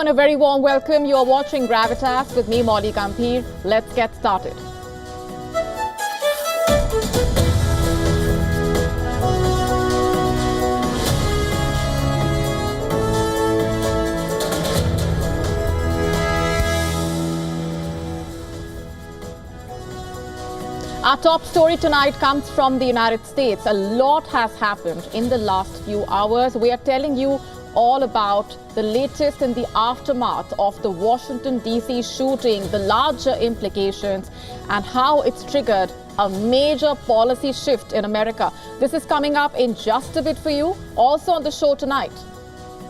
and a very warm welcome. You are watching Gravitas with me, Molly Gambhir. Let's get started. Our top story tonight comes from the United States. A lot has happened in the last few hours. We are telling you all about the latest in the aftermath of the Washington, D.C. shooting, the larger implications, and how it's triggered a major policy shift in America. This is coming up in just a bit for you. Also on the show tonight,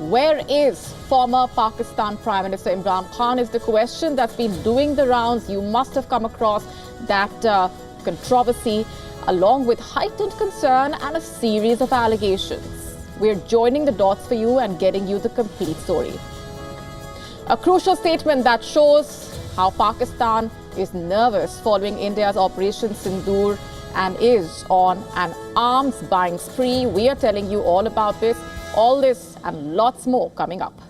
where is former Pakistan Prime Minister Imran Khan is the question that's been doing the rounds. You must have come across that controversy, along with heightened concern and a series of allegations. We're joining the dots for you and getting you the complete story. A crucial statement that shows how Pakistan is nervous following India's Operation Sindoor and is on an arms buying spree. We are telling you all about this, all this and lots more coming up.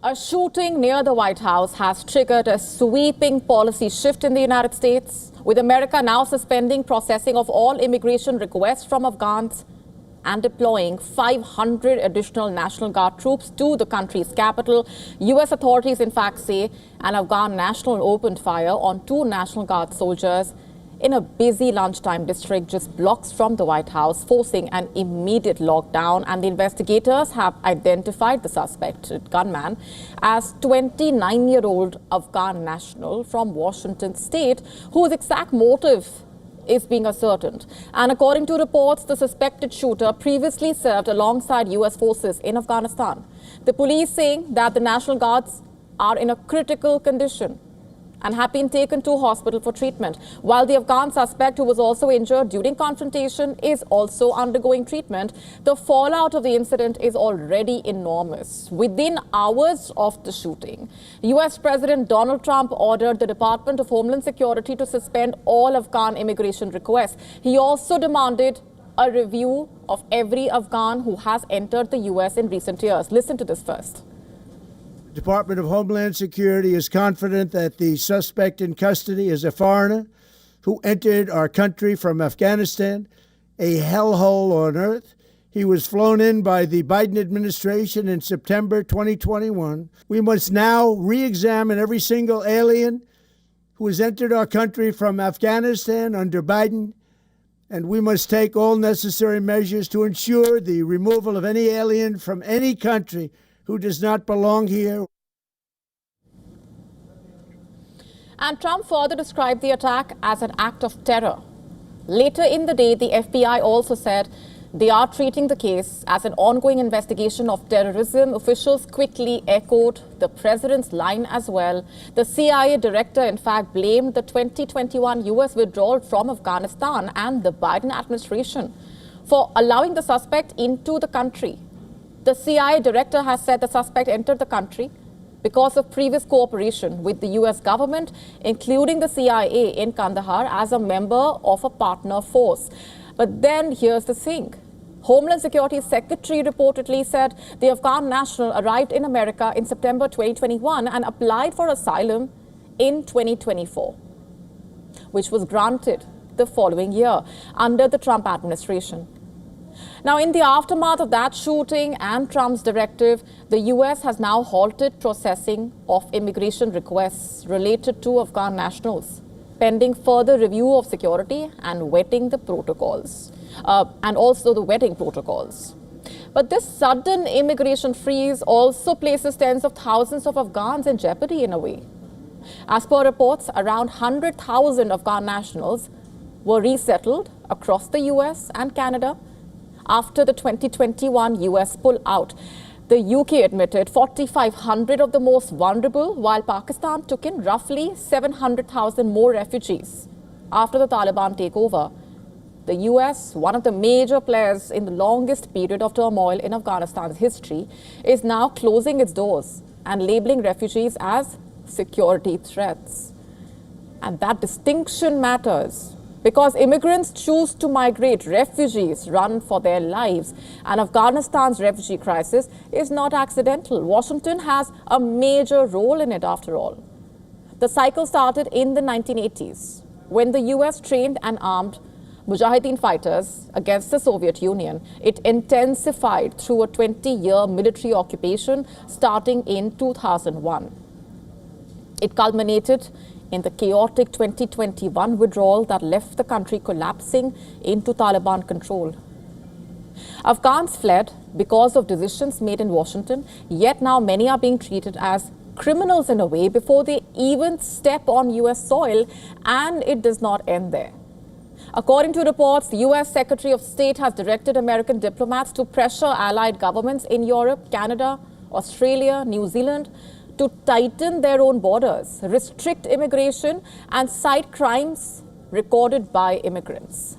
A shooting near the White House has triggered a sweeping policy shift in the United States, with America now suspending processing of all immigration requests from Afghans and deploying 500 additional National Guard troops to the country's capital. U.S. authorities, in fact, say an Afghan national opened fire on 2 National Guard soldiers in a busy lunchtime district just blocks from the White House, forcing an immediate lockdown. And the investigators have identified the suspected gunman as 29-year-old Afghan national from Washington state, whose exact motive is being ascertained. And according to reports, the suspected shooter previously served alongside U.S. forces in Afghanistan. The police saying that the National Guards are in a critical condition and have been taken to hospital for treatment, while the Afghan suspect, who was also injured during confrontation, is also undergoing treatment. The fallout of the incident is already enormous. Within hours of the shooting, U.S. President Donald Trump ordered the Department of Homeland Security to suspend all Afghan immigration requests. He also demanded a review of every Afghan who has entered the U.S. in recent years. Listen to this first. Department of Homeland Security is confident that the suspect in custody is a foreigner who entered our country from Afghanistan, a hellhole on earth. He was flown in by the Biden administration in September 2021. We must now re-examine every single alien who has entered our country from Afghanistan under Biden, and we must take all necessary measures to ensure the removal of any alien from any country who does not belong here. And Trump further described the attack as an act of terror. Later in the day, the FBI also said they are treating the case as an ongoing investigation of terrorism. Officials quickly echoed the president's line as well. The CIA director, in fact, blamed the 2021 U.S. withdrawal from Afghanistan and the Biden administration for allowing the suspect into the country. The CIA director has said the suspect entered the country because of previous cooperation with the U.S. government, including the CIA in Kandahar as a member of a partner force. But then here's the thing. Homeland Security Secretary reportedly said the Afghan national arrived in America in September 2021 and applied for asylum in 2024, which was granted the following year under the Trump administration. Now, in the aftermath of that shooting and Trump's directive, the US has now halted processing of immigration requests related to Afghan nationals, pending further review of security and vetting the protocols, and also the vetting protocols. But this sudden immigration freeze also places tens of thousands of Afghans in jeopardy in a way. As per reports, around 100,000 Afghan nationals were resettled across the US and Canada after the 2021 US pullout. The UK admitted 4,500 of the most vulnerable, while Pakistan took in roughly 700,000 more refugees after the Taliban takeover. The US, one of the major players in the longest period of turmoil in Afghanistan's history, is now closing its doors and labeling refugees as security threats. And that distinction matters because immigrants choose to migrate, refugees run for their lives, and Afghanistan's refugee crisis is not accidental. Washington has a major role in it after all. The cycle started in the 1980s when the US trained and armed Mujahideen fighters against the Soviet Union. It intensified through a 20-year military occupation starting in 2001. It culminated in the chaotic 2021 withdrawal that left the country collapsing into Taliban control. Afghans fled because of decisions made in Washington, yet now many are being treated as criminals in a way before they even step on US soil, and it does not end there. According to reports, the US Secretary of State has directed American diplomats to pressure allied governments in Europe, Canada, Australia, New Zealand to tighten their own borders, restrict immigration, and cite crimes recorded by immigrants.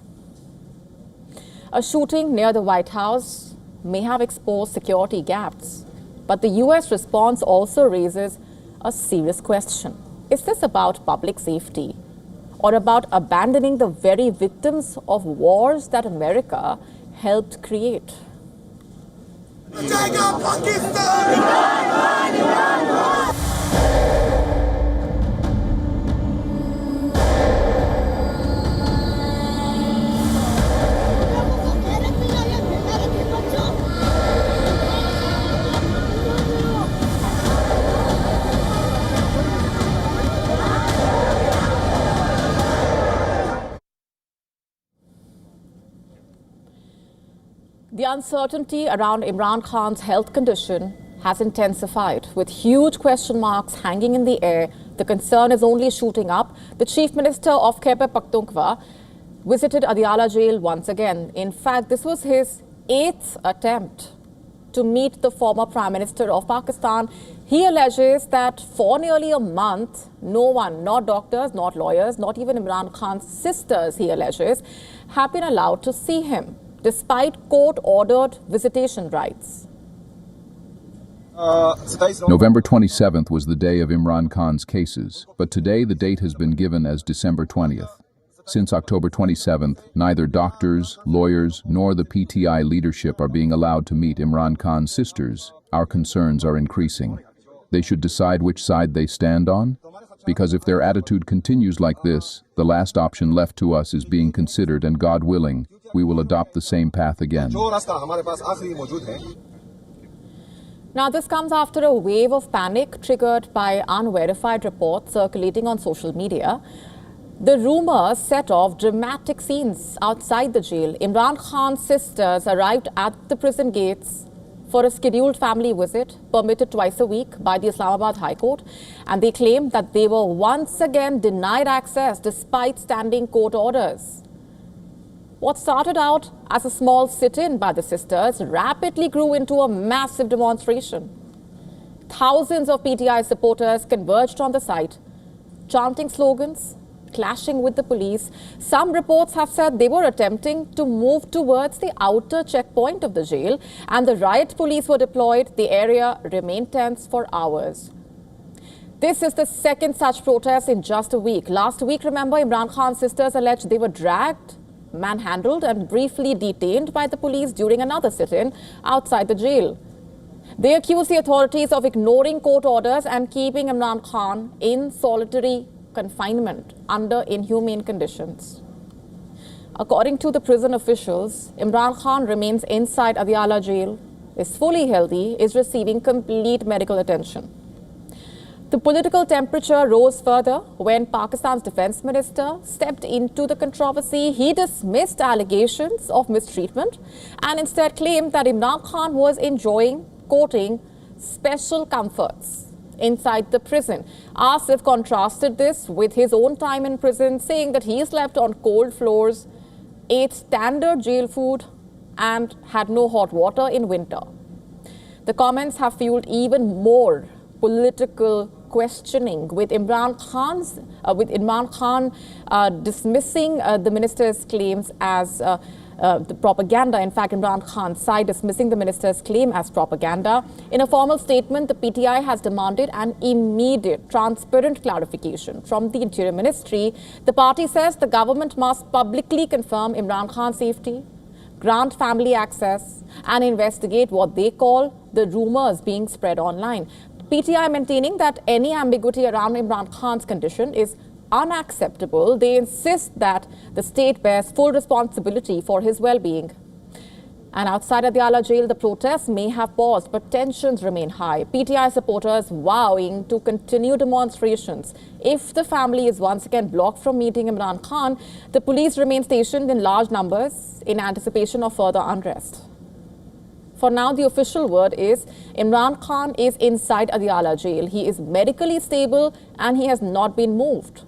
A shooting near the White House may have exposed security gaps, but the US response also raises a serious question. Is this about public safety or about abandoning the very victims of wars that America helped create? The uncertainty around Imran Khan's health condition has intensified, with huge question marks hanging in the air. The concern is only shooting up. The Chief Minister of Khyber Pakhtunkhwa visited Adiala jail once again. In fact, this was his 8th attempt to meet the former Prime Minister of Pakistan. He alleges that for nearly a month, no one, not doctors, not lawyers, not even Imran Khan's sisters, he alleges, have been allowed to see him, despite court-ordered visitation rights. November 27th was the day of Imran Khan's cases, but today the date has been given as December 20th. Since October 27th, neither doctors, lawyers, nor the PTI leadership are being allowed to meet Imran Khan's sisters. Our concerns are increasing. They should decide which side they stand on, because if their attitude continues like this, the last option left to us is being considered, and God willing, we will adopt the same path again. Now, this comes after a wave of panic triggered by unverified reports circulating on social media. The rumors set off dramatic scenes outside the jail. Imran Khan's sisters arrived at the prison gates for a scheduled family visit permitted twice a week by the Islamabad High Court, and they claimed that they were once again denied access despite standing court orders. What started out as a small sit-in by the sisters rapidly grew into a massive demonstration. Thousands of PTI supporters converged on the site, chanting slogans, clashing with the police. Some reports have said they were attempting to move towards the outer checkpoint of the jail, and the riot police were deployed. The area remained tense for hours. This is the second such protest in just a week. Last week, remember, Imran Khan's sisters alleged they were dragged, manhandled, and briefly detained by the police during another sit-in outside the jail. They accused the authorities of ignoring court orders and keeping Imran Khan in solitary confinement under inhumane conditions. According to the prison officials, Imran Khan remains inside Adiala jail, is fully healthy, is receiving complete medical attention. The political temperature rose further when Pakistan's defense minister stepped into the controversy. He dismissed allegations of mistreatment and instead claimed that Imran Khan was enjoying, quoting, special comforts inside the prison. Asif contrasted this with his own time in prison, saying that he slept on cold floors, ate standard jail food, and had no hot water in winter. The comments have fueled even more political questioning, with Imran Khan dismissing the minister's claims as the propaganda. In fact, Imran Khan's side dismissing the minister's claim as propaganda. In a formal statement, the PTI has demanded an immediate, transparent clarification from the Interior Ministry. The party says the government must publicly confirm Imran Khan's safety, grant family access, and investigate what they call the rumors being spread online. PTI maintaining that any ambiguity around Imran Khan's condition is unacceptable. They insist that the state bears full responsibility for his well-being. And outside Adiala jail, the protests may have paused, but tensions remain high. PTI supporters vowing to continue demonstrations. If the family is once again blocked from meeting Imran Khan, the police remain stationed in large numbers in anticipation of further unrest. For now, the official word is Imran Khan is inside Adiala jail. He is medically stable and he has not been moved.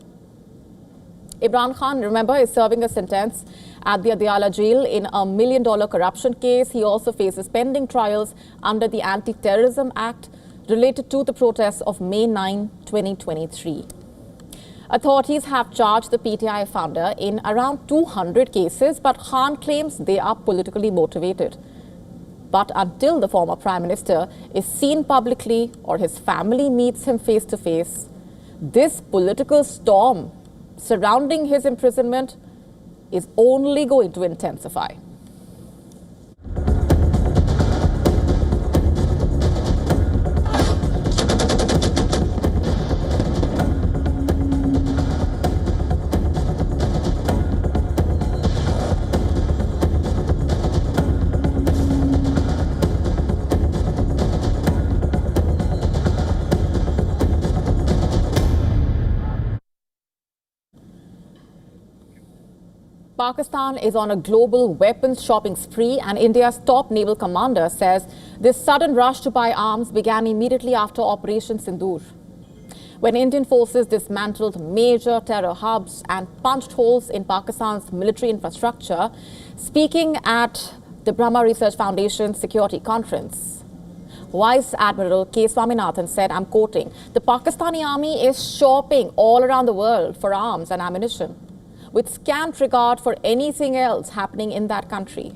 Imran Khan, remember, is serving a sentence at the Adiala jail in a $1 million corruption case. He also faces pending trials under the Anti-Terrorism Act related to the protests of May 9, 2023. Authorities have charged the PTI founder in around 200 cases, but Khan claims they are politically motivated. But until the former Prime Minister is seen publicly or his family meets him face to face, this political storm surrounding his imprisonment is only going to intensify. Pakistan is on a global weapons shopping spree, and India's top naval commander says this sudden rush to buy arms began immediately after Operation Sindoor, when Indian forces dismantled major terror hubs and punched holes in Pakistan's military infrastructure. Speaking at the Brahma Research Foundation's security conference, Vice Admiral K. Swaminathan said, I'm quoting, "The Pakistani army is shopping all around the world for arms and ammunition, with scant regard for anything else happening in that country.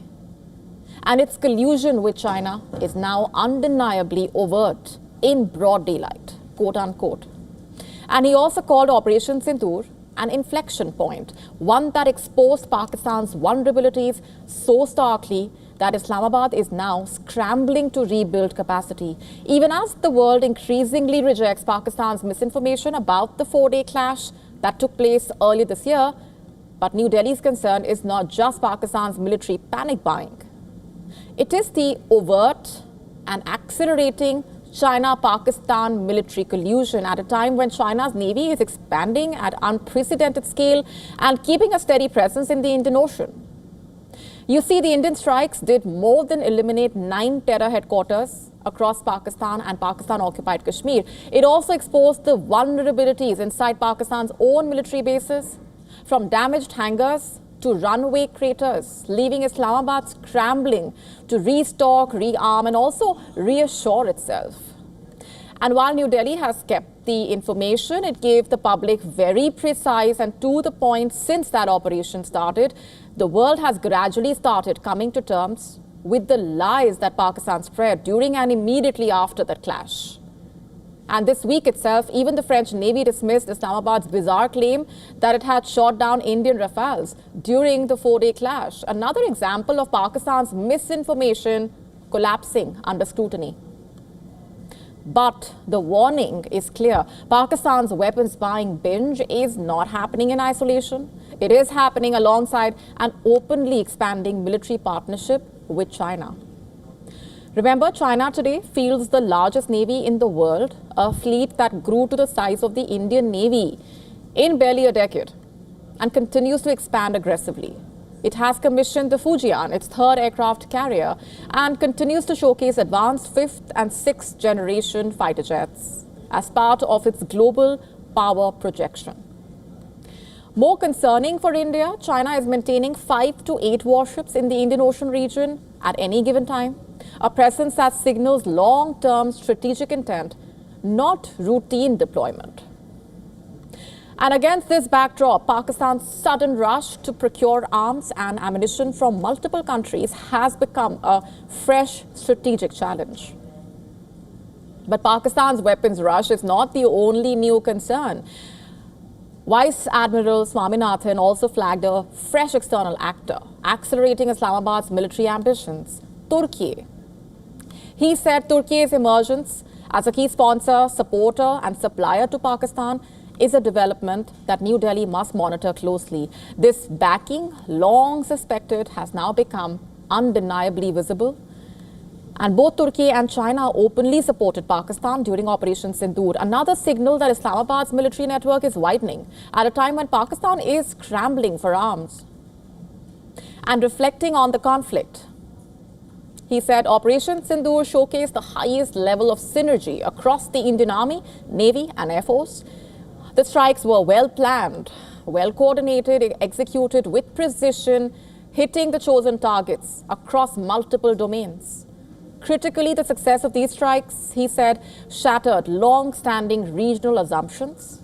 And its collusion with China is now undeniably overt in broad daylight," quote unquote. And he also called Operation Sindoor an inflection point, one that exposed Pakistan's vulnerabilities so starkly that Islamabad is now scrambling to rebuild capacity, even as the world increasingly rejects Pakistan's misinformation about the four-day clash that took place earlier this year. But New Delhi's concern is not just Pakistan's military panic buying. It is the overt and accelerating China-Pakistan military collusion at a time when China's navy is expanding at unprecedented scale and keeping a steady presence in the Indian Ocean. You see, the Indian strikes did more than eliminate 9 terror headquarters across Pakistan and Pakistan-occupied Kashmir. It also exposed the vulnerabilities inside Pakistan's own military bases, from damaged hangars to runway craters, leaving Islamabad scrambling to restock, rearm, and also reassure itself. And while New Delhi has kept the information it gave the public very precise and to the point since that operation started, the world has gradually started coming to terms with the lies that Pakistan spread during and immediately after that clash. And this week itself, even the French Navy dismissed Islamabad's bizarre claim that it had shot down Indian Rafales during the 4-day clash. Another example of Pakistan's misinformation collapsing under scrutiny. But the warning is clear. Pakistan's weapons buying binge is not happening in isolation. It is happening alongside an openly expanding military partnership with China. Remember, China today fields the largest navy in the world, a fleet that grew to the size of the Indian Navy in barely a decade and continues to expand aggressively. It has commissioned the Fujian, its third aircraft carrier, and continues to showcase advanced fifth and sixth generation fighter jets as part of its global power projection. More concerning for India, China is maintaining 5 to 8 warships in the Indian Ocean region at any given time, a presence that signals long-term strategic intent, not routine deployment. And against this backdrop, Pakistan's sudden rush to procure arms and ammunition from multiple countries has become a fresh strategic challenge. But Pakistan's weapons rush is not the only new concern. Vice Admiral Swaminathan also flagged a fresh external actor, accelerating Islamabad's military ambitions, Turkey. He said Turkey's emergence as a key sponsor, supporter and supplier to Pakistan is a development that New Delhi must monitor closely. This backing, long suspected, has now become undeniably visible. And both Turkey and China openly supported Pakistan during Operation Sindoor, another signal that Islamabad's military network is widening at a time when Pakistan is scrambling for arms. And reflecting on the conflict, he said Operation Sindoor showcased the highest level of synergy across the Indian Army, Navy and Air Force. The strikes were well planned, well coordinated, executed with precision, hitting the chosen targets across multiple domains. Critically, the success of these strikes, he said, shattered long-standing regional assumptions,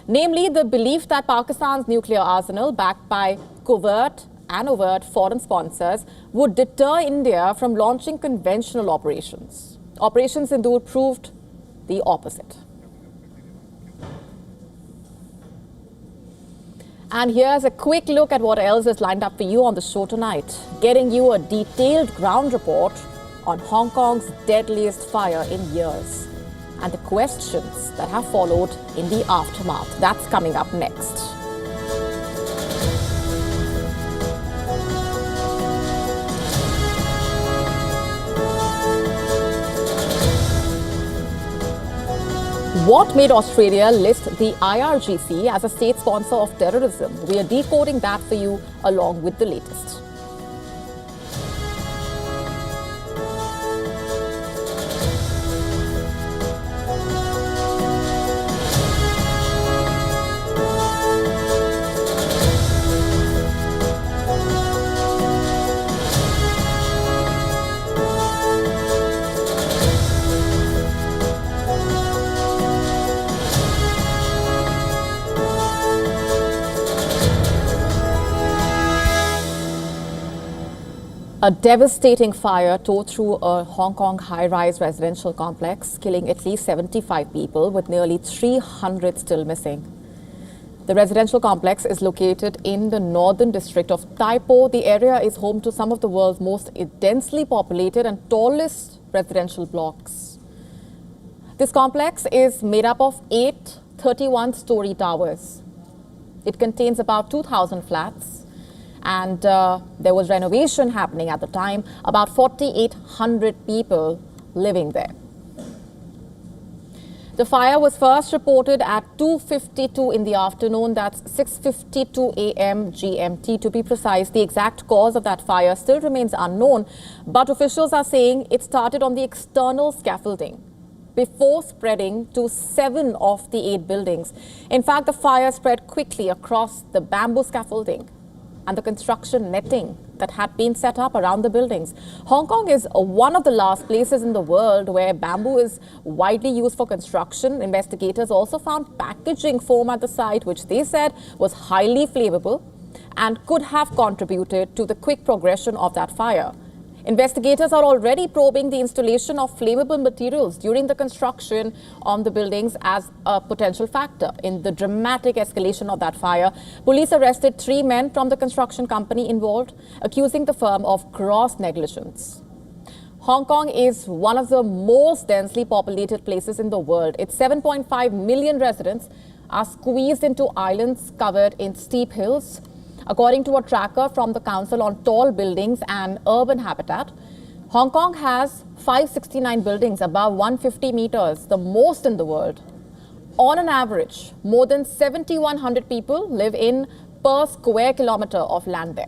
namely the belief that Pakistan's nuclear arsenal, backed by covert and overt foreign sponsors, would deter India from launching conventional operations. Operation Sindoor proved the opposite. And here's a quick look at what else is lined up for you on the show tonight, getting you a detailed ground report on Hong Kong's deadliest fire in years and the questions that have followed in the aftermath. That's coming up next. What made Australia list the IRGC as a state sponsor of terrorism? We are decoding that for you along with the latest. A devastating fire tore through a Hong Kong high-rise residential complex, killing at least 75 people, with nearly 300 still missing. The residential complex is located in the northern district of Tai Po. The area is home to some of the world's most densely populated and tallest residential blocks. This complex is made up of 8 31-story towers. It contains about 2,000 flats. And there was renovation happening at the time, about 4,800 people living there. The fire was first reported at 2:52 in the afternoon, that's 6:52 a.m. GMT to be precise. The exact cause of that fire still remains unknown, but officials are saying it started on the external scaffolding before spreading to 7 of the 8 buildings. In fact, the fire spread quickly across the bamboo scaffolding and the construction netting that had been set up around the buildings. Hong Kong is one of the last places in the world where bamboo is widely used for construction. Investigators also found packaging foam at the site, which they said was highly flammable and could have contributed to the quick progression of that fire. Investigators are already probing the installation of flammable materials during the construction on the buildings as a potential factor in the dramatic escalation of that fire. Police arrested 3 men from the construction company involved, accusing the firm of gross negligence. Hong Kong is one of the most densely populated places in the world. It's 7.5 million residents, are squeezed into islands covered in steep hills. According to a tracker from the Council on Tall Buildings and Urban Habitat, Hong Kong has 569 buildings above 150 meters, the most in the world. On an average, more than 7,100 people live in per square kilometer of land there.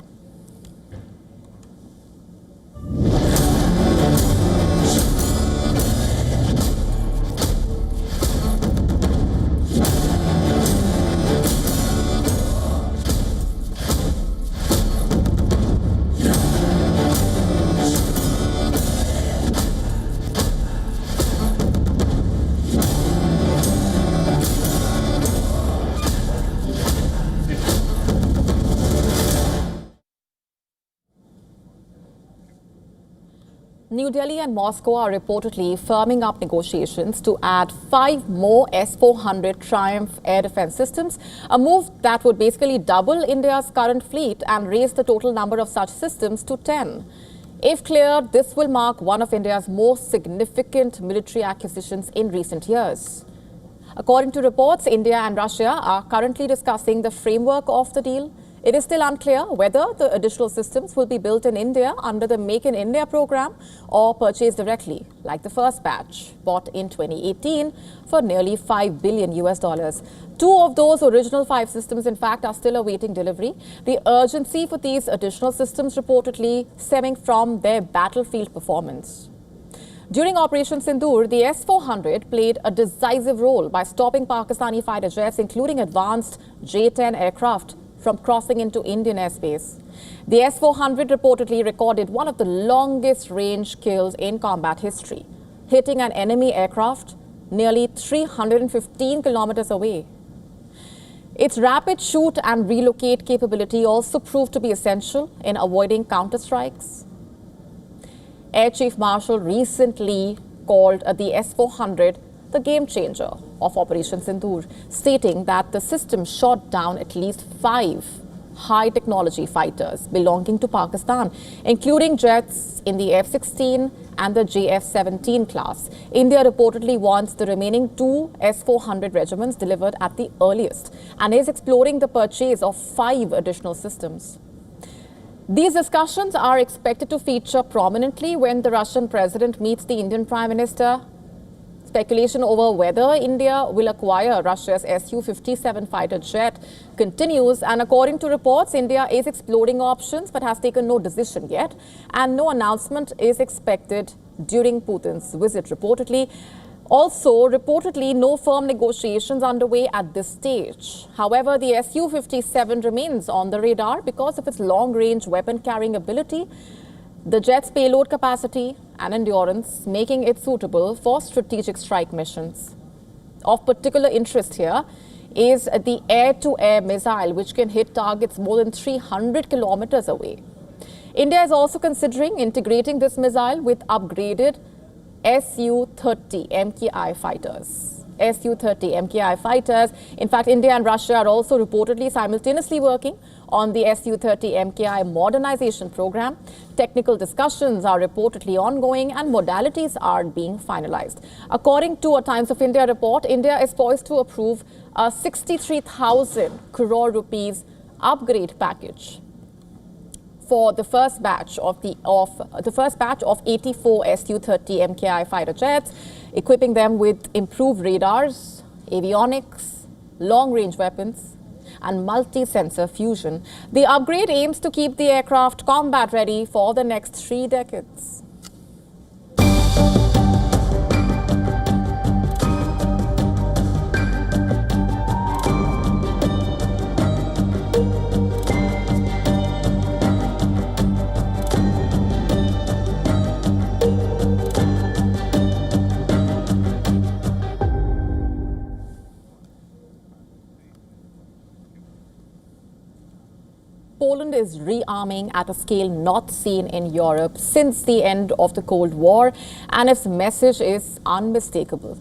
New Delhi and Moscow are reportedly firming up negotiations to add 5 more S-400 Triumph air defense systems, a move that would basically double India's current fleet and raise the total number of such systems to 10. If cleared, this will mark one of India's most significant military acquisitions in recent years. According to reports, India and Russia are currently discussing the framework of the deal. It is still unclear whether the additional systems will be built in India under the Make in India program or purchased directly, like the first batch, bought in 2018 for nearly $5 billion. 2 of those original 5 systems, in fact, are still awaiting delivery. The urgency for these additional systems reportedly stemming from their battlefield performance. During Operation Sindoor, the S-400 played a decisive role by stopping Pakistani fighter jets, including advanced J-10 aircraft, from crossing into Indian airspace. The S-400 reportedly recorded one of the longest range kills in combat history, hitting an enemy aircraft nearly 315 kilometers away. Its rapid shoot and relocate capability also proved to be essential in avoiding counterstrikes. Air Chief Marshal recently called the S-400 the game changer of Operation Sindoor, stating that the system shot down at least 5 high-technology fighters belonging to Pakistan, including jets in the F-16 and the JF-17 class. India reportedly wants the remaining 2 S-400 regiments delivered at the earliest and is exploring the purchase of 5 additional systems. These discussions are expected to feature prominently when the Russian president meets the Indian Prime Minister. Speculation over whether India will acquire Russia's Su-57 fighter jet continues, and according to reports, India is exploring options but has taken no decision yet, and no announcement is expected during Putin's visit, reportedly. Also, reportedly, no firm negotiations underway at this stage. However, the Su-57 remains on the radar because of its long-range weapon-carrying ability, the jet's payload capacity and endurance, making it suitable for strategic strike missions. Of particular interest here is the air-to-air missile, which can hit targets more than 300 kilometers away. India is also considering integrating this missile with upgraded Su-30 MKI fighters. Su-30 MKI fighters. In fact, India and Russia are also reportedly simultaneously working on the Su-30 MKI modernization program. Technical discussions are reportedly ongoing and modalities are being finalized. According to a Times of India report, India is poised to approve a 63,000 crore rupees upgrade package for the first batch of 84 Su-30 MKI fighter jets, equipping them with improved radars, avionics, long-range weapons, and multi-sensor fusion. The upgrade aims to keep the aircraft combat-ready for the next 3 decades. Poland is rearming at a scale not seen in Europe since the end of the Cold War, and its message is unmistakable.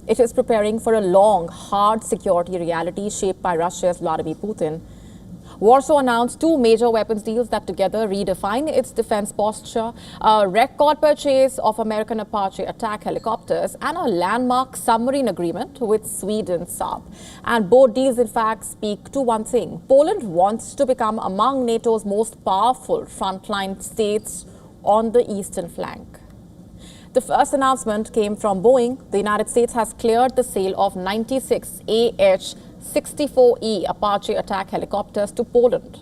It is preparing for a long, hard security reality shaped by Russia's Vladimir Putin. Warsaw announced two major weapons deals that together redefine its defense posture, a record purchase of American Apache attack helicopters and a landmark submarine agreement with Sweden Saab. And both deals, in fact, speak to one thing. Poland wants to become among NATO's most powerful frontline states on the eastern flank. The first announcement came from Boeing. The United States has cleared the sale of 96 AH-64E Apache attack helicopters to Poland,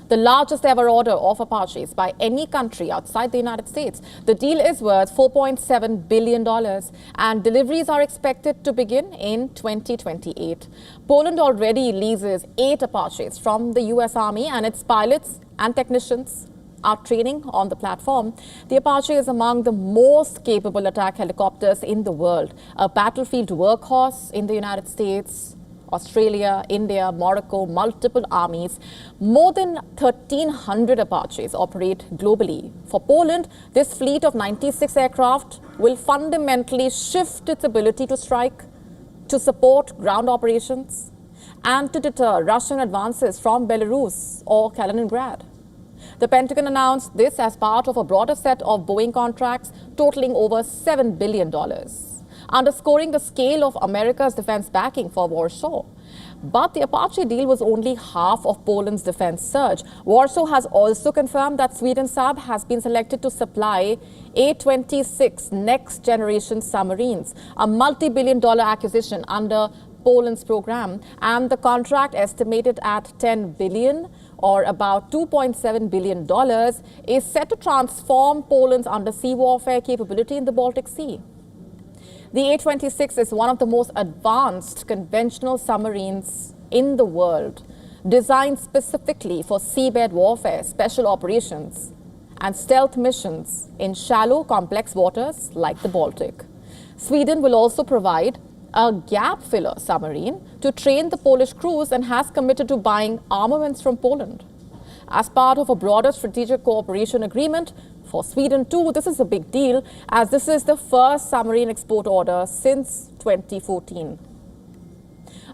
the largest ever order of Apaches by any country outside the United States. The deal is worth $4.7 billion and deliveries are expected to begin in 2028. Poland already leases 8 Apaches from the US Army, and its pilots and technicians are training on the platform. The Apache is among the most capable attack helicopters in the world, a battlefield workhorse in the United States, Australia, India, Morocco, multiple armies. More than 1,300 Apaches operate globally. For Poland, this fleet of 96 aircraft will fundamentally shift its ability to strike, to support ground operations, and to deter Russian advances from Belarus or Kaliningrad. The Pentagon announced this as part of a broader set of Boeing contracts totaling over $7 billion, underscoring the scale of America's defense backing for Warsaw. But the Apache deal was only half of Poland's defense surge. Warsaw has also confirmed that Sweden Saab has been selected to supply A-26 next-generation submarines, a multi-billion-dollar acquisition under Poland's program, and the contract, estimated at $10 billion, or about $2.7 billion, is set to transform Poland's undersea warfare capability in the Baltic Sea. The A-26 is one of the most advanced conventional submarines in the world, designed specifically for seabed warfare, special operations, and stealth missions in shallow, complex waters like the Baltic. Sweden will also provide a gap filler submarine to train the Polish crews and has committed to buying armaments from Poland. As part of a broader strategic cooperation agreement, for Sweden too, this is a big deal, as this is the first submarine export order since 2014.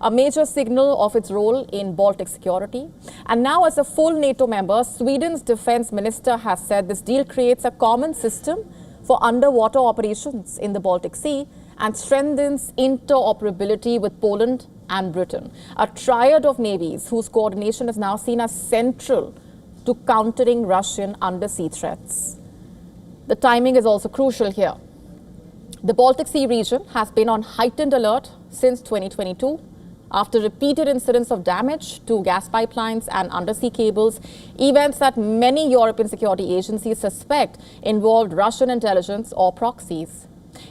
A major signal of its role in Baltic security. And now, as a full NATO member, Sweden's defense minister has said this deal creates a common system for underwater operations in the Baltic Sea and strengthens interoperability with Poland and Britain, a triad of navies whose coordination is now seen as central to countering Russian undersea threats. The timing is also crucial here. The Baltic Sea region has been on heightened alert since 2022 after repeated incidents of damage to gas pipelines and undersea cables, events that many European security agencies suspect involved Russian intelligence or proxies.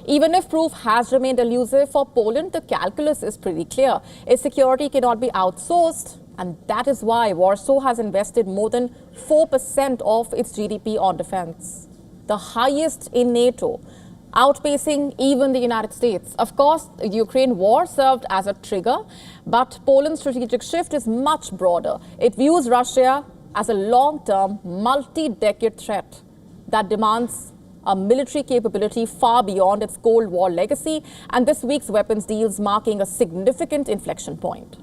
Even if proof has remained elusive for Poland, the calculus is pretty clear. Its security cannot be outsourced, and that is why Warsaw has invested more than 4% of its GDP on defense, the highest in NATO, outpacing even the United States. Of course, the Ukraine war served as a trigger, but Poland's strategic shift is much broader. It views Russia as a long-term, multi-decade threat that demands a military capability far beyond its Cold War legacy, and this week's weapons deals marking a significant inflection point.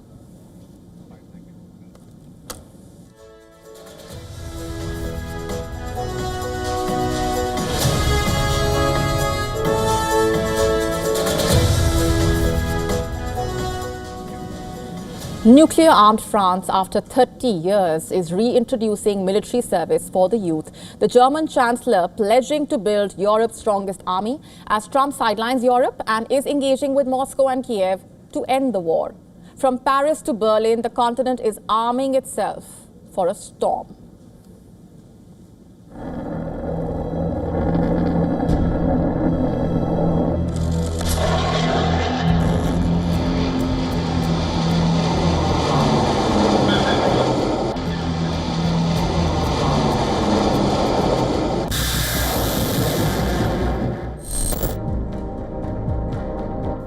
Nuclear-armed France, after 30 years, is reintroducing military service for the youth. The German Chancellor pledging to build Europe's strongest army as Trump sidelines Europe and is engaging with Moscow and Kiev to end the war. From Paris to Berlin, the continent is arming itself for a storm.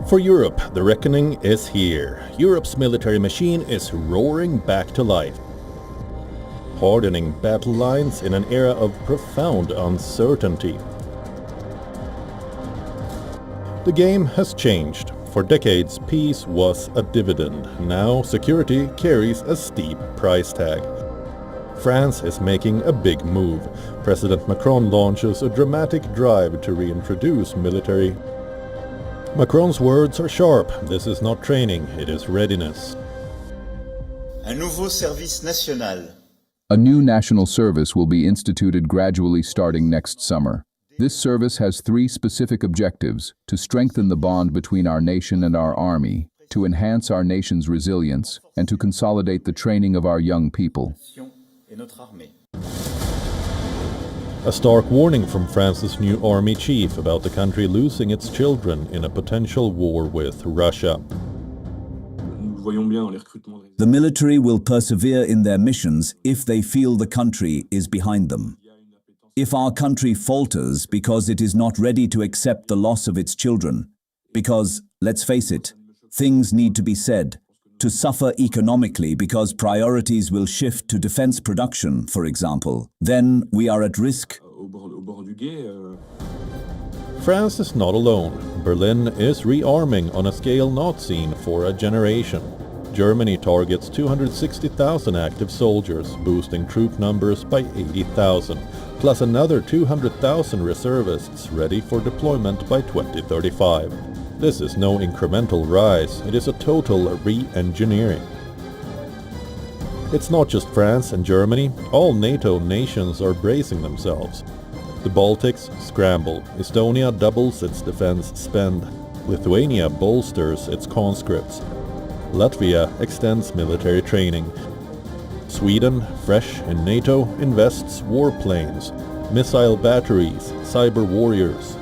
For Europe, the reckoning is here. Europe's military machine is roaring back to life, hardening battle lines in an era of profound uncertainty. The game has changed. For decades, peace was a dividend. Now security carries a steep price tag. France is making a big move. President Macron launches a dramatic drive to reintroduce military. Macron's words are sharp. This is not training, it is readiness. Un nouveau service national. A new national service will be instituted gradually starting next summer. This service has three specific objectives: to strengthen the bond between our nation and our army, to enhance our nation's resilience, and to consolidate the training of our young people. A stark warning from France's new army chief about the country losing its children in a potential war with Russia. The military will persevere in their missions if they feel the country is behind them. If our country falters because it is not ready to accept the loss of its children, because, let's face it, things need to be said, to suffer economically because priorities will shift to defense production, for example, then we are at risk. France is not alone. Berlin is rearming on a scale not seen for a generation. Germany targets 260,000 active soldiers, boosting troop numbers by 80,000, plus another 200,000 reservists ready for deployment by 2035. This is no incremental rise, it is a total re-engineering. It's not just France and Germany, all NATO nations are bracing themselves. The Baltics scramble, Estonia doubles its defense spend, Lithuania bolsters its conscripts, Latvia extends military training. Sweden, fresh in NATO, invests warplanes, missile batteries, cyber warriors.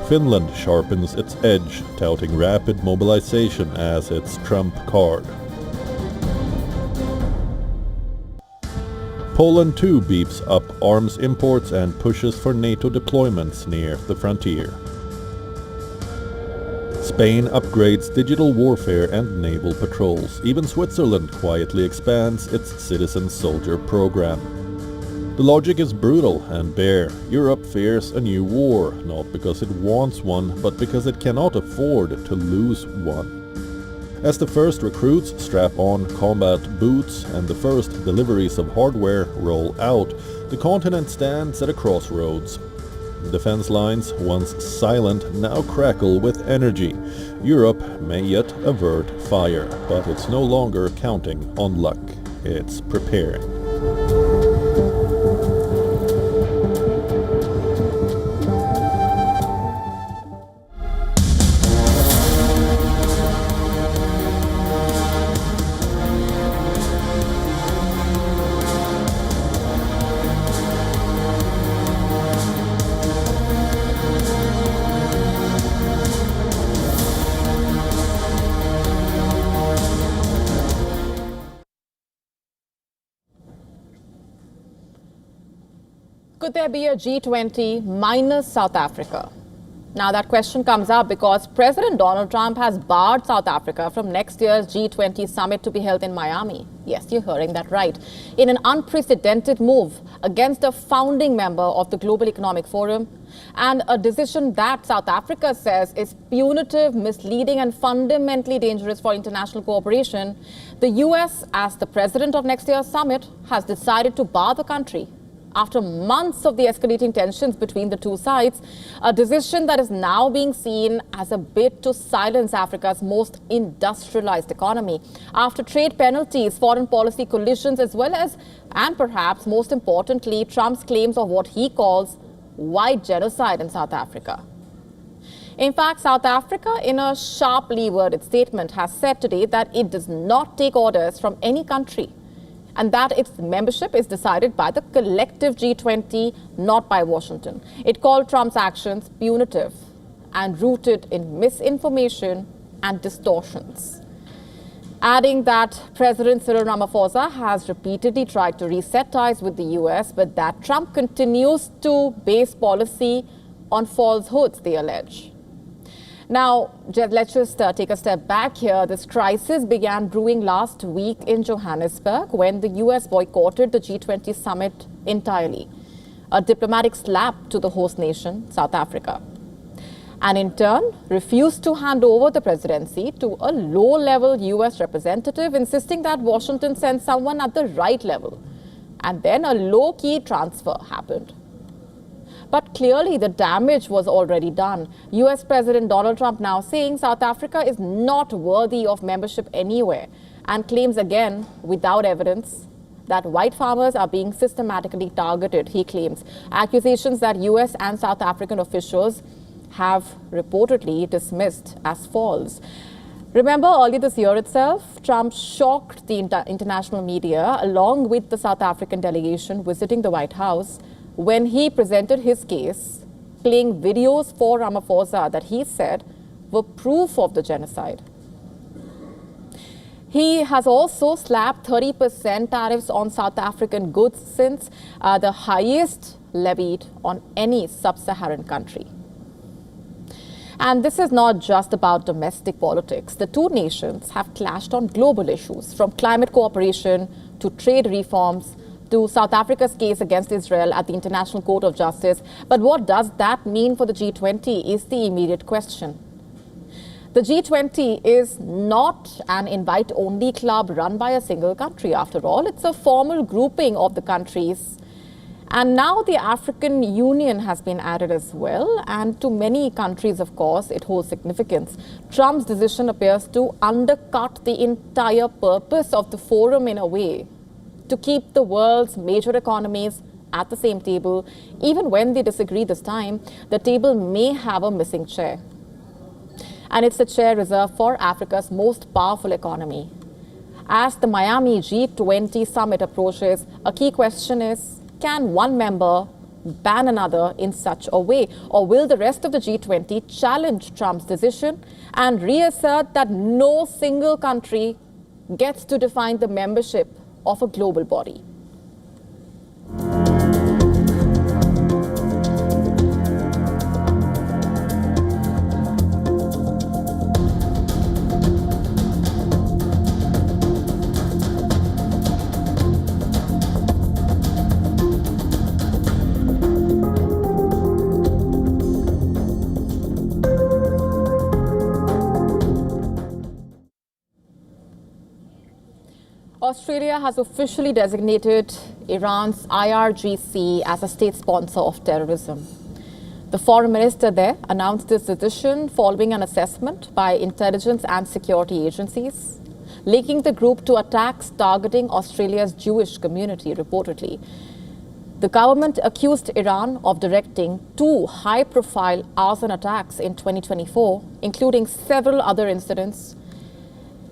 Finland sharpens its edge, touting rapid mobilization as its trump card. Poland too beefs up arms imports and pushes for NATO deployments near the frontier. Spain upgrades digital warfare and naval patrols. Even Switzerland quietly expands its citizen soldier program. The logic is brutal and bare. Europe fears a new war, not because it wants one, but because it cannot afford to lose one. As the first recruits strap on combat boots and the first deliveries of hardware roll out, the continent stands at a crossroads. Defense lines, once silent, now crackle with energy. Europe may yet avert fire, but it's no longer counting on luck. It's preparing. Could there be a G20 minus South Africa? Now that question comes up because President Donald Trump has barred South Africa from next year's G20 summit to be held in Miami. Yes, you're hearing that right. In an unprecedented move against a founding member of the Global Economic Forum, and a decision that South Africa says is punitive, misleading and fundamentally dangerous for international cooperation, the US, as the president of next year's summit, has decided to bar the country after months of the escalating tensions between the two sides, a decision that is now being seen as a bid to silence Africa's most industrialized economy. After trade penalties, foreign policy collisions, as well as, and perhaps most importantly, Trump's claims of what he calls white genocide in South Africa. In fact, South Africa, in a sharply worded statement, has said today that it does not take orders from any country, and that its membership is decided by the collective G20, not by Washington. It called Trump's actions punitive and rooted in misinformation and distortions, adding that President Cyril Ramaphosa has repeatedly tried to reset ties with the US, but that Trump continues to base policy on falsehoods, they allege. Now, let's just take a step back here. This crisis began brewing last week in Johannesburg when the US boycotted the G20 summit entirely, a diplomatic slap to the host nation, South Africa. and in turn refused to hand over the presidency to a low-level US representative, insisting that Washington send someone at the right level. And then a low-key transfer happened. But clearly the damage was already done. US President Donald Trump now saying South Africa is not worthy of membership anywhere, and claims again, without evidence, that white farmers are being systematically targeted, he claims. Accusations that US and South African officials have reportedly dismissed as false. Remember, earlier this year itself, Trump shocked the international media along with the South African delegation visiting the White House when he presented his case, playing videos for Ramaphosa that he said were proof of the genocide. He has also slapped 30% tariffs on South African goods since the highest levied on any sub-Saharan country. And this is not just about domestic politics. The two nations have clashed on global issues, from climate cooperation to trade reforms to South Africa's case against Israel at the International Court of Justice. But what does that mean for the G20 is the immediate question. The G20 is not an invite-only club run by a single country. After all, it's a formal grouping of the countries. And now the African Union has been added as well. And to many countries, of course, it holds significance. Trump's decision appears to undercut the entire purpose of the forum in a way, to keep the world's major economies at the same table. Even when they disagree this time, the table may have a missing chair. And it's a chair reserved for Africa's most powerful economy. As the Miami G20 summit approaches, a key question is, can one member ban another in such a way? Or will the rest of the G20 challenge Trump's decision and reassert that no single country gets to define the membership of a global body? Australia has officially designated Iran's IRGC as a state sponsor of terrorism. The foreign minister there announced this decision following an assessment by intelligence and security agencies, linking the group to attacks targeting Australia's Jewish community, reportedly. The government accused Iran of directing 2 high-profile arson attacks in 2024, including several other incidents.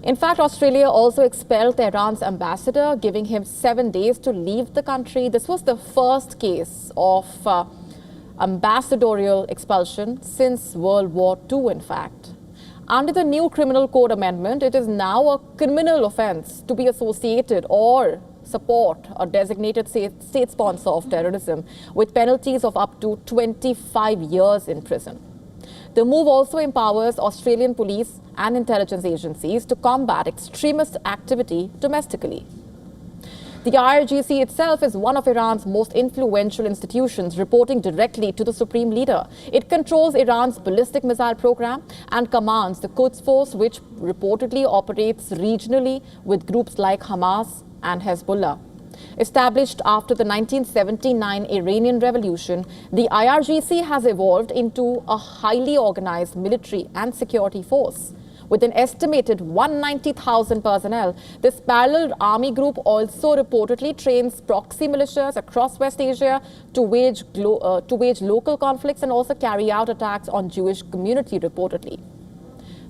In fact, Australia also expelled Iran's ambassador, giving him 7 days to leave the country. This was the first case of ambassadorial expulsion since World War II, in fact. Under the new Criminal Code amendment, it is now a criminal offense to be associated or support a designated state sponsor of terrorism, with penalties of up to 25 years in prison. The move also empowers Australian police and intelligence agencies to combat extremist activity domestically. The IRGC itself is one of Iran's most influential institutions, reporting directly to the supreme leader. It controls Iran's ballistic missile program and commands the Quds Force, which reportedly operates regionally with groups like Hamas and Hezbollah. Established after the 1979 Iranian Revolution, the IRGC has evolved into a highly organized military and security force. With an estimated 190,000 personnel, this parallel army group also reportedly trains proxy militias across West Asia to wage local conflicts and also carry out attacks on Jewish community, reportedly.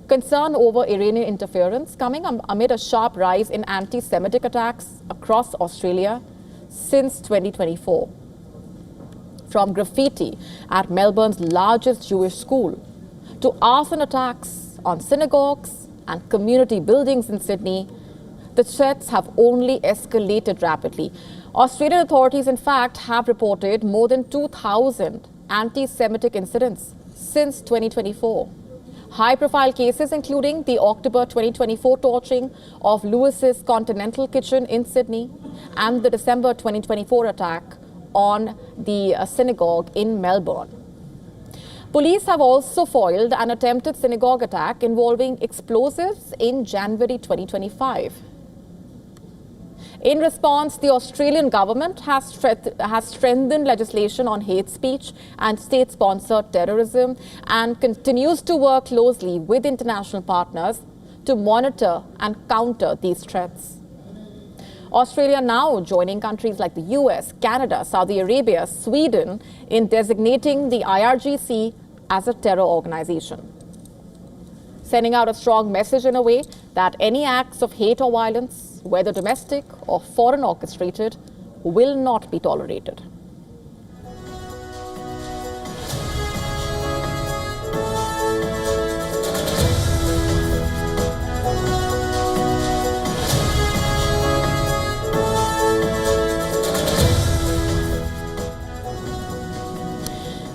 Concern over Iranian interference coming amid a sharp rise in anti-Semitic attacks across Australia since 2024. From graffiti at Melbourne's largest Jewish school to arson attacks on synagogues and community buildings in Sydney, the threats have only escalated rapidly. Australian authorities, in fact, have reported more than 2,000 anti-Semitic incidents since 2024. High-profile cases including the October 2024 torching of Lewis's Continental Kitchen in Sydney and the December 2024 attack on the synagogue in Melbourne. Police have also foiled an attempted synagogue attack involving explosives in January 2025. In response, the Australian government has strengthened legislation on hate speech and state-sponsored terrorism and continues to work closely with international partners to monitor and counter these threats. Australia now joining countries like the US, Canada, Saudi Arabia, Sweden in designating the IRGC as a terror organization, sending out a strong message in a way that any acts of hate or violence, whether domestic or foreign orchestrated, will not be tolerated.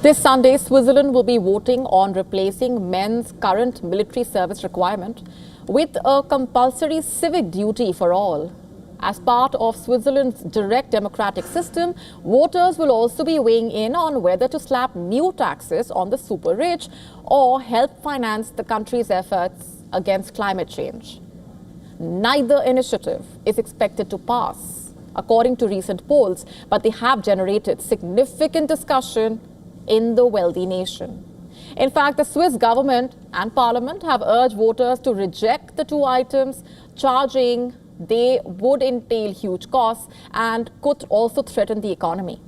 This Sunday, Switzerland will be voting on replacing men's current military service requirement with a compulsory civic duty for all. As part of Switzerland's direct democratic system, voters will also be weighing in on whether to slap new taxes on the super rich or help finance the country's efforts against climate change. Neither initiative is expected to pass, according to recent polls, but they have generated significant discussion in the wealthy nation. In fact, the Swiss government and parliament have urged voters to reject the two items, charging they would entail huge costs and could also threaten the economy.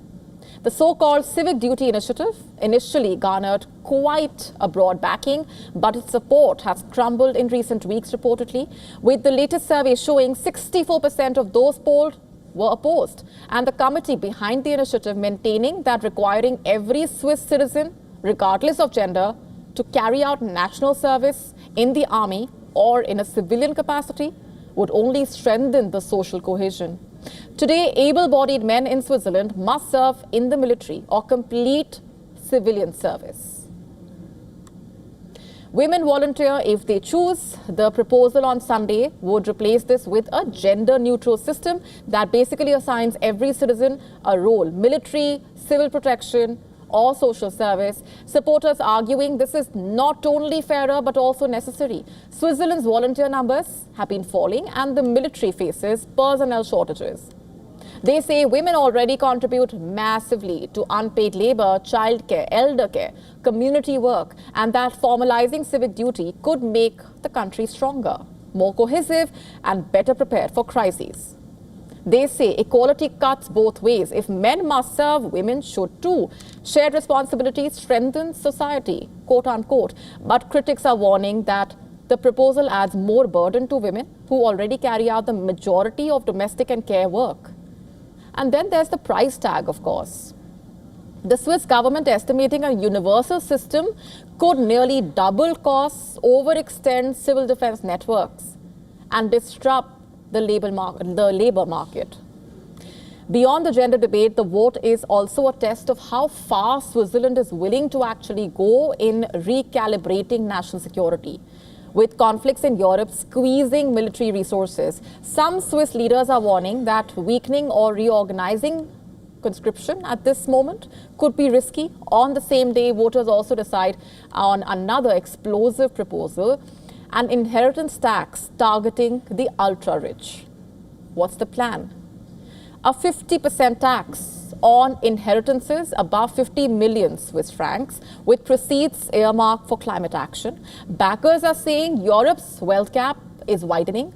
The so-called civic duty initiative initially garnered quite a broad backing, but its support has crumbled in recent weeks reportedly, with the latest survey showing 64% of those polled were opposed, and the committee behind the initiative maintaining that requiring every Swiss citizen, regardless of gender, to carry out national service in the army or in a civilian capacity would only strengthen the social cohesion. Today, able-bodied men in Switzerland must serve in the military or complete civilian service. Women volunteer if they choose. The proposal on Sunday would replace this with a gender-neutral system that basically assigns every citizen a role: military, civil protection, or social service. Supporters arguing this is not only fairer but also necessary. Switzerland's volunteer numbers have been falling and the military faces personnel shortages. They say women already contribute massively to unpaid labor, childcare, elder care, community work, and that formalizing civic duty could make the country stronger, more cohesive, and better prepared for crises. They say equality cuts both ways. If men must serve, women should too. Shared responsibility strengthens society, quote unquote. But critics are warning that the proposal adds more burden to women who already carry out the majority of domestic and care work. And then there's the price tag, of course. The Swiss government estimating a universal system could nearly double costs, overextend civil defense networks, and disrupt the labor market. Beyond the gender debate, the vote is also a test of how far Switzerland is willing to actually go in recalibrating national security. With conflicts in Europe squeezing military resources, some Swiss leaders are warning that weakening or reorganizing conscription at this moment could be risky. On the same day, voters also decide on another explosive proposal, an inheritance tax targeting the ultra-rich. What's the plan? A 50% tax on inheritances above 50 million Swiss francs, with proceeds earmarked for climate action. Backers are saying Europe's wealth gap is widening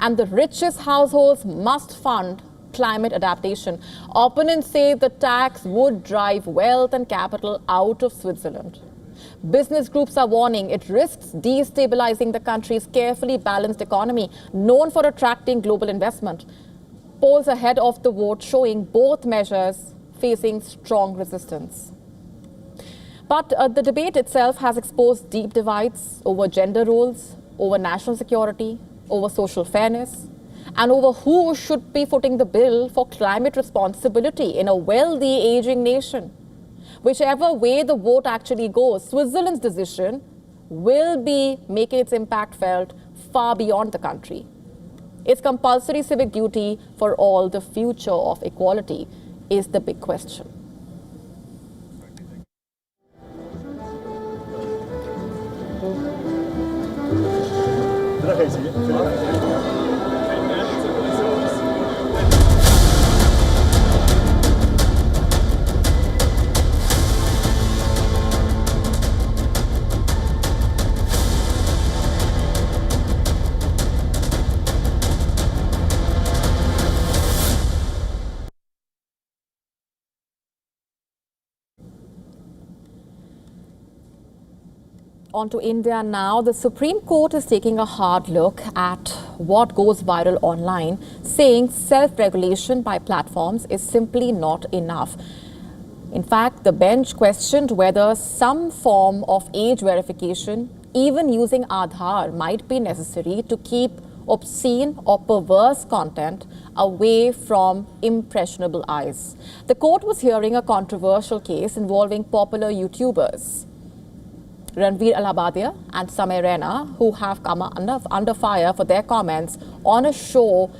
and the richest households must fund climate adaptation. Opponents say the tax would drive wealth and capital out of Switzerland. Business groups are warning it risks destabilizing the country's carefully balanced economy, known for attracting global investment. Polls ahead of the vote showing both measures facing strong resistance. But the debate itself has exposed deep divides over gender roles, over national security, over social fairness, and over who should be footing the bill for climate responsibility in a wealthy, aging nation. Whichever way the vote actually goes, Switzerland's decision will be making its impact felt far beyond the country. Is compulsory civic duty for all the future of equality is the big question. On to India now. The Supreme Court is taking a hard look at what goes viral online, saying self-regulation by platforms is simply not enough. In fact, the bench questioned whether some form of age verification, even using Aadhaar, might be necessary to keep obscene or perverse content away from impressionable eyes. The court was hearing a controversial case involving popular YouTubers Ranveer Allahabadiya and Samay Raina, who have come under fire for their comments on a show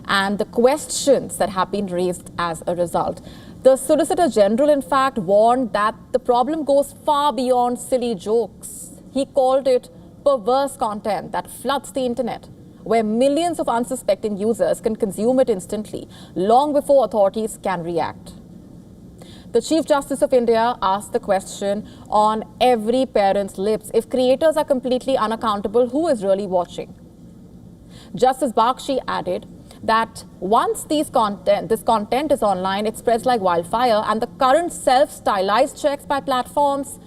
and the questions that have been raised as a result. The Solicitor General, in fact, warned that the problem goes far beyond silly jokes. He called it perverse content that floods the internet, where millions of unsuspecting users can consume it instantly, long before authorities can react. The Chief Justice of India asked the question on every parent's lips: if creators are completely unaccountable, who is really watching? Justice Bakshi added that once this content is online, it spreads like wildfire, and the current self-stylized checks by platforms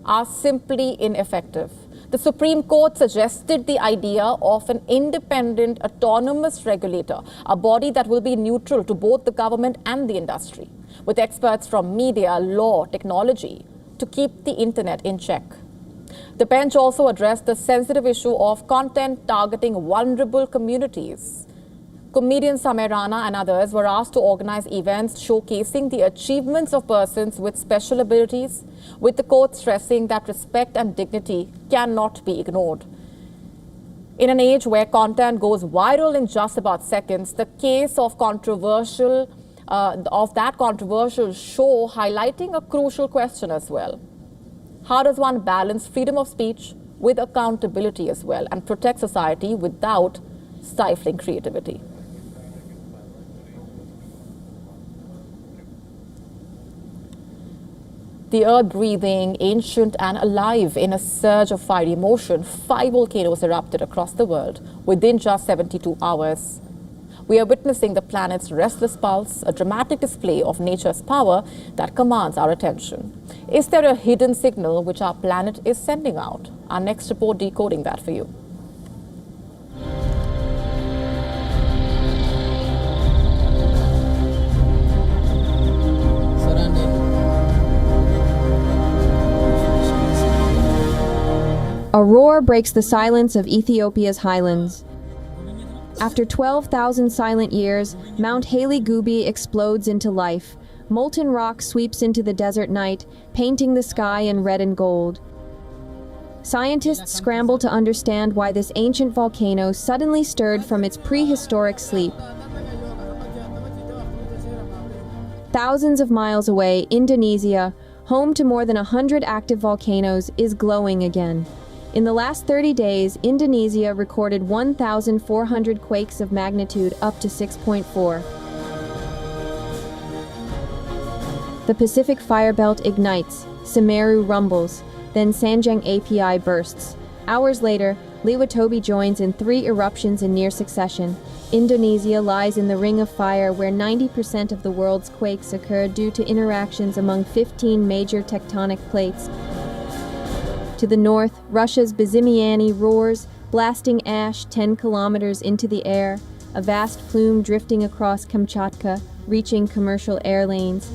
are simply ineffective. The Supreme Court suggested the idea of an independent, autonomous regulator, a body that will be neutral to both the government and the industry, with experts from media, law, technology, to keep the internet in check. The bench also addressed the sensitive issue of content targeting vulnerable communities. Comedian Samay Raina and others were asked to organize events showcasing the achievements of persons with special abilities, with the court stressing that respect and dignity cannot be ignored. In an age where content goes viral in just about seconds, the case of that controversial show highlighting a crucial question as well. How does one balance freedom of speech with accountability as well and protect society without stifling creativity? The earth breathing, ancient and alive in a surge of fiery motion, 5 volcanoes erupted across the world within just 72 hours. We are witnessing the planet's restless pulse, a dramatic display of nature's power that commands our attention. Is there a hidden signal which our planet is sending out? Our next report decoding that for you. A roar breaks the silence of Ethiopia's highlands. After 12,000 silent years, Mount Haile Gubi explodes into life. Molten rock sweeps into the desert night, painting the sky in red and gold. Scientists scramble to understand why this ancient volcano suddenly stirred from its prehistoric sleep. Thousands of miles away, Indonesia, home to more than 100 active volcanoes, is glowing again. In the last 30 days, Indonesia recorded 1,400 quakes of magnitude up to 6.4. The Pacific Fire Belt ignites, Semeru rumbles, then Sanjang API bursts. Hours later, Liwatobi joins in 3 eruptions in near succession. Indonesia lies in the ring of fire where 90% of the world's quakes occur due to interactions among 15 major tectonic plates. To the north, Russia's Bezimiany roars, blasting ash 10 kilometers into the air, a vast plume drifting across Kamchatka, reaching commercial air lanes.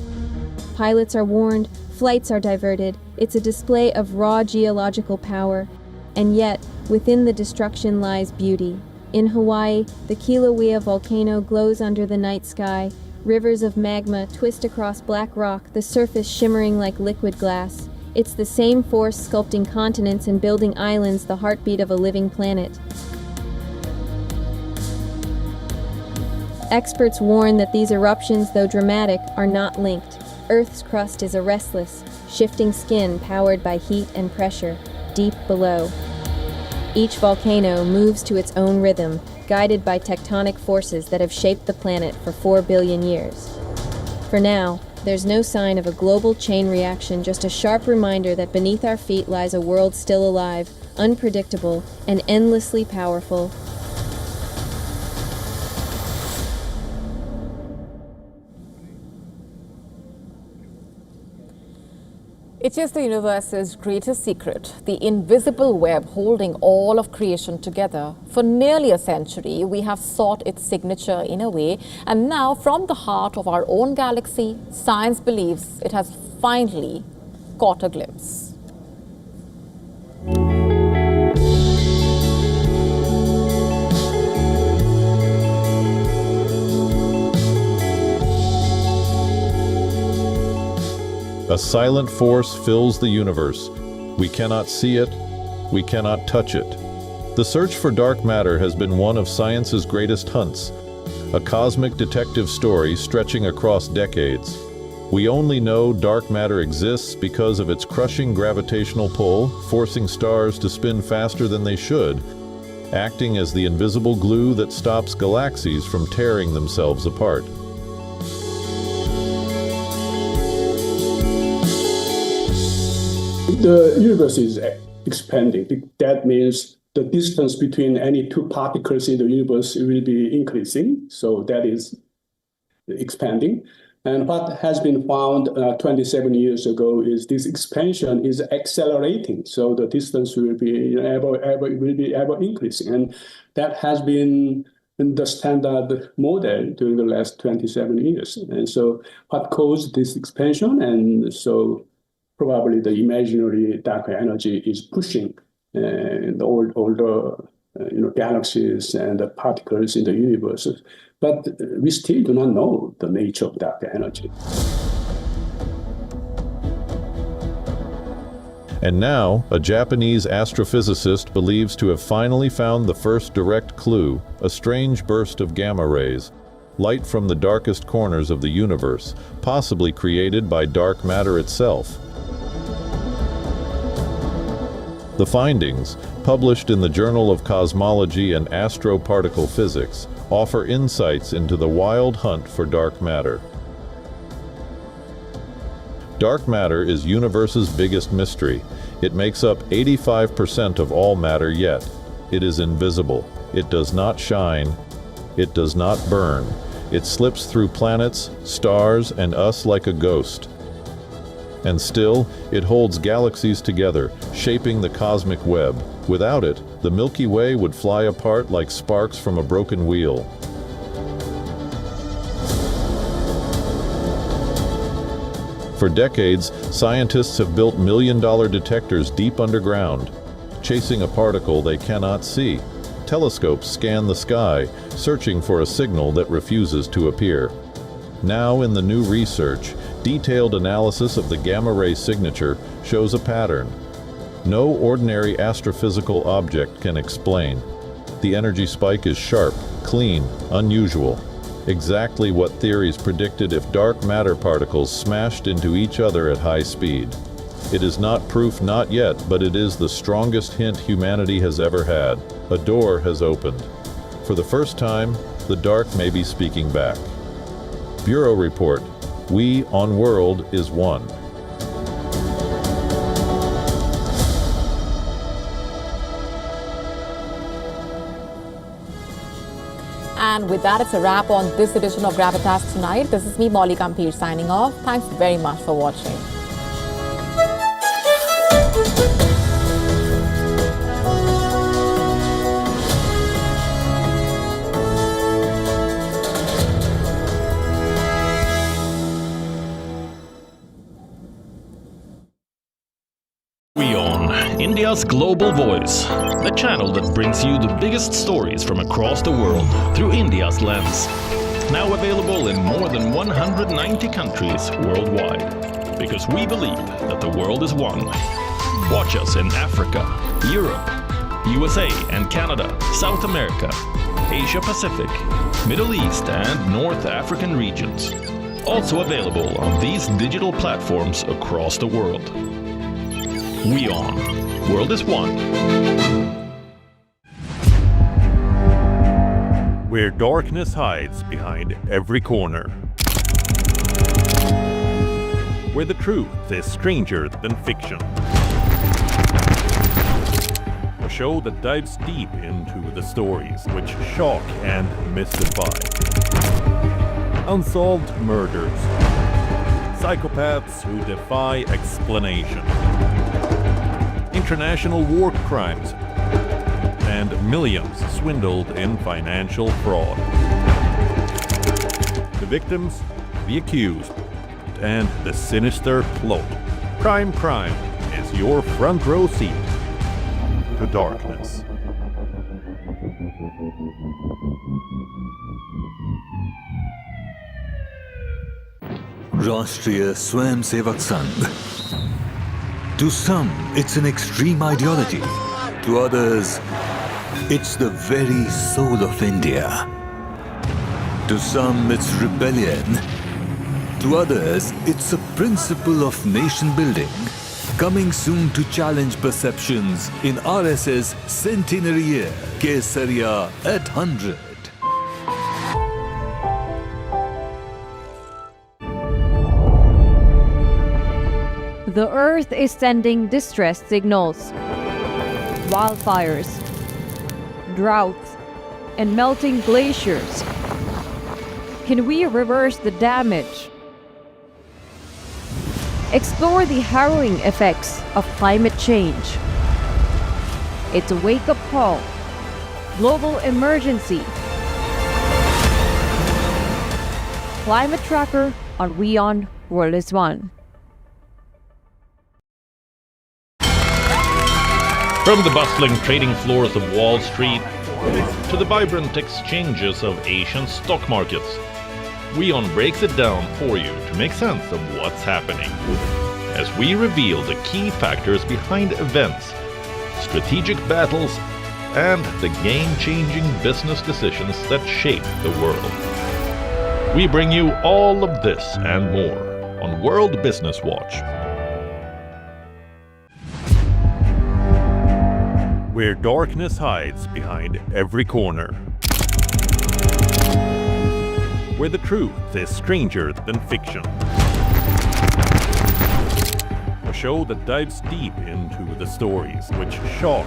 Pilots are warned, flights are diverted. It's a display of raw geological power. And yet, within the destruction lies beauty. In Hawaii, the Kilauea volcano glows under the night sky. Rivers of magma twist across black rock, the surface shimmering like liquid glass. It's the same force sculpting continents and building islands, the heartbeat of a living planet. Experts warn that these eruptions, though dramatic, are not linked. Earth's crust is a restless, shifting skin powered by heat and pressure, deep below. Each volcano moves to its own rhythm, guided by tectonic forces that have shaped the planet for 4 billion years. For now, there's no sign of a global chain reaction, just a sharp reminder that beneath our feet lies a world still alive, unpredictable, and endlessly powerful. It is the universe's greatest secret, the invisible web holding all of creation together. For nearly a century, we have sought its signature in a way, and now from the heart of our own galaxy, science believes it has finally caught a glimpse. A silent force fills the universe. We cannot see it, we cannot touch it. The search for dark matter has been one of science's greatest hunts, a cosmic detective story stretching across decades. We only know dark matter exists because of its crushing gravitational pull, forcing stars to spin faster than they should, acting as the invisible glue that stops galaxies from tearing themselves apart. The universe is expanding. That means the distance between any two particles in the universe will be increasing. So that is expanding. And what has been found 27 years ago is this expansion is accelerating. So the distance will be ever increasing. And that has been the standard model during the last 27 years. And so what caused this expansion? And so probably the imaginary dark energy is pushing all the galaxies and the particles in the universe. But we still do not know the nature of dark energy. And now, a Japanese astrophysicist believes to have finally found the first direct clue, a strange burst of gamma rays, light from the darkest corners of the universe, possibly created by dark matter itself. The findings, published in the Journal of Cosmology and Astroparticle Physics, offer insights into the wild hunt for dark matter. Dark matter is universe's biggest mystery. It makes up 85% of all matter yet. It is invisible. It does not shine. It does not burn. It slips through planets, stars, and us like a ghost. And still, it holds galaxies together, shaping the cosmic web. Without it, the Milky Way would fly apart like sparks from a broken wheel. For decades, scientists have built million-dollar detectors deep underground, chasing a particle they cannot see. Telescopes scan the sky, searching for a signal that refuses to appear. Now, in the new research, detailed analysis of the gamma-ray signature shows a pattern. No ordinary astrophysical object can explain. The energy spike is sharp, clean, unusual. Exactly what theories predicted if dark matter particles smashed into each other at high speed. It is not proof, not yet, but it is the strongest hint humanity has ever had. A door has opened. For the first time, the dark may be speaking back. Bureau Report. WION World is one. And with that, it's a wrap on this edition of Gravitas Tonight. This is me, Molly Kampir, signing off. Thanks very much for watching. WION, India's global voice, the channel that brings you the biggest stories from across the world through India's lens. Now available in more than 190 countries worldwide. Because we believe that the world is one. Watch us in Africa, Europe, USA and Canada, South America, Asia Pacific, Middle East and North African regions. Also available on these digital platforms across the world. WION. World is one. Where darkness hides behind every corner. Where the truth is stranger than fiction. A show that dives deep into the stories which shock and mystify. Unsolved murders. psychopaths who defy explanation, international war crimes, and millions swindled in financial fraud. The victims, the accused, and the sinister plot. Crime is your front row seat to darkness. Rashtriya Swayamsevak Sangh. To some, it's an extreme ideology. To others, it's the very soul of India. To some, it's rebellion. To others, it's a principle of nation building. Coming soon to challenge perceptions in RSS Centenary Year, Kesariya at 100. The Earth is sending distress signals. Wildfires, droughts, and melting glaciers. Can we reverse the damage? Explore the harrowing effects of climate change. It's a wake-up call. Global emergency. Climate Tracker on WION World is One. From the bustling trading floors of Wall Street to the vibrant exchanges of Asian stock markets, WION breaks it down for you to make sense of what's happening. As we reveal the key factors behind events, strategic battles, and the game-changing business decisions that shape the world. We bring you all of this and more on World Business Watch. Where darkness hides behind every corner. Where the truth is stranger than fiction. A show that dives deep into the stories which shock